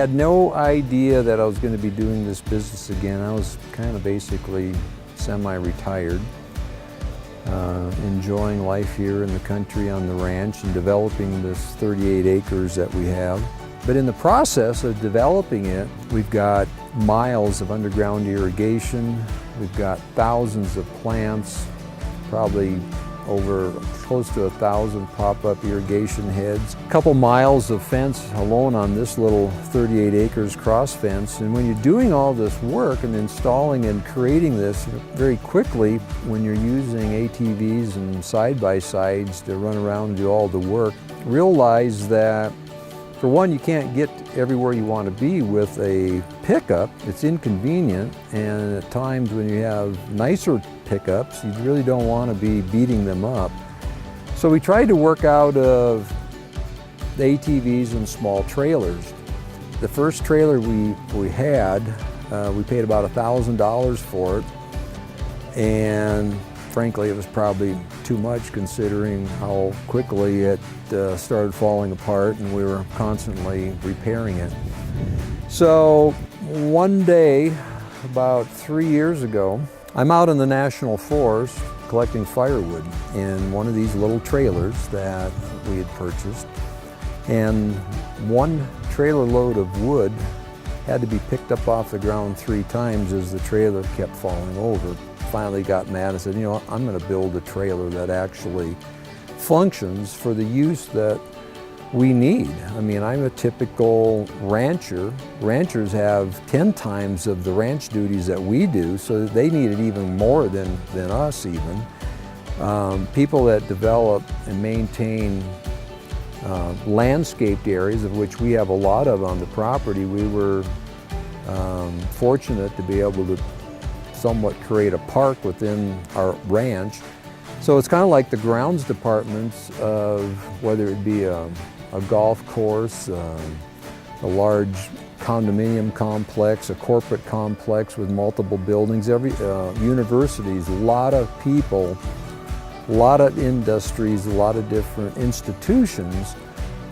Had no idea that I was going to be doing this business again. I was kind of basically semi-retired, enjoying life here in the country on the ranch and developing this 38 acres that we have. But in the process of developing it, we've got miles of underground irrigation, we've got thousands of plants, probably over close to 1,000 pop-up irrigation heads, a couple miles of fence alone on this little 38 acres cross fence. And when you're doing all this work and installing and creating this, very quickly, when you're using ATVs and side-by-sides to run around and do all the work, realize that, for one, you can't get everywhere you want to be with a pickup. It's inconvenient, and at times when you have nicer pickups, you really don't want to be beating them up. So we tried to work out of the ATVs and small trailers. The first trailer we had, we paid about $1,000 for it, and frankly, it was probably too much considering how quickly it started falling apart, and we were constantly repairing it. So one day, about 3 years ago, I'm out in the National Forest collecting firewood in one of these little trailers that we had purchased. And one trailer load of wood had to be picked up off the ground 3 times as the trailer kept falling over. Finally got mad and said, you know what, I'm going to build a trailer that actually functions for the use that we need. I mean, I'm a typical rancher. Ranchers have 10 times of the ranch duties that we do, so they need it even more than us even. People that develop and maintain landscaped areas, of which we have a lot of on the property, we were fortunate to be able to somewhat create a park within our ranch. So it's kind of like the grounds departments of whether it be a golf course, a large condominium complex, a corporate complex with multiple buildings, universities, a lot of people, a lot of industries, a lot of different institutions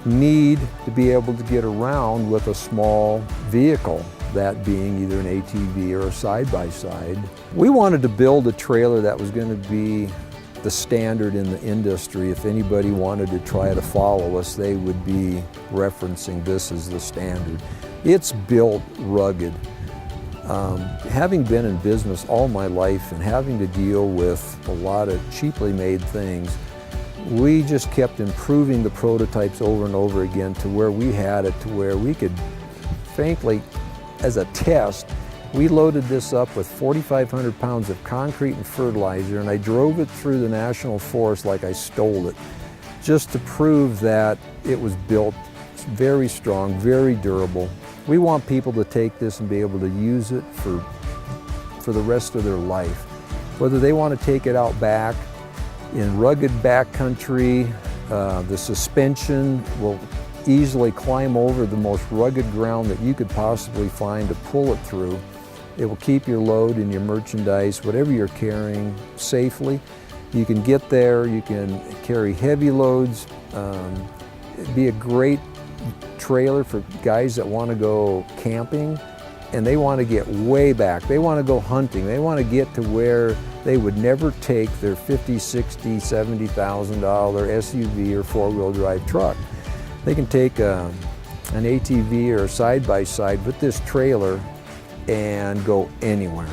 need to be able to get around with a small vehicle, that being either an ATV or a side-by-side. We wanted to build a trailer that was going to be the standard in the industry. If anybody wanted to try to follow us, they would be referencing this as the standard. It's built rugged. Having been in business all my life and having to deal with a lot of cheaply made things, we just kept improving the prototypes over and over again to where we had it to where we could, frankly, as a test, we loaded this up with 4,500 pounds of concrete and fertilizer, and I drove it through the National Forest like I stole it, just to prove that it was built very strong, very durable. We want people to take this and be able to use it for the rest of their life. Whether they want to take it out back, in rugged backcountry, the suspension will easily climb over the most rugged ground that you could possibly find to pull it through. It will keep your load and your merchandise, whatever you're carrying, safely. You can get there, you can carry heavy loads. It'd be a great trailer for guys that want to go camping and they want to get way back. They want to go hunting. They want to get to where they would never take their $50,000, $60,000, $70,000 SUV or four-wheel drive truck. They can take an ATV or a side-by-side with this trailer and go anywhere.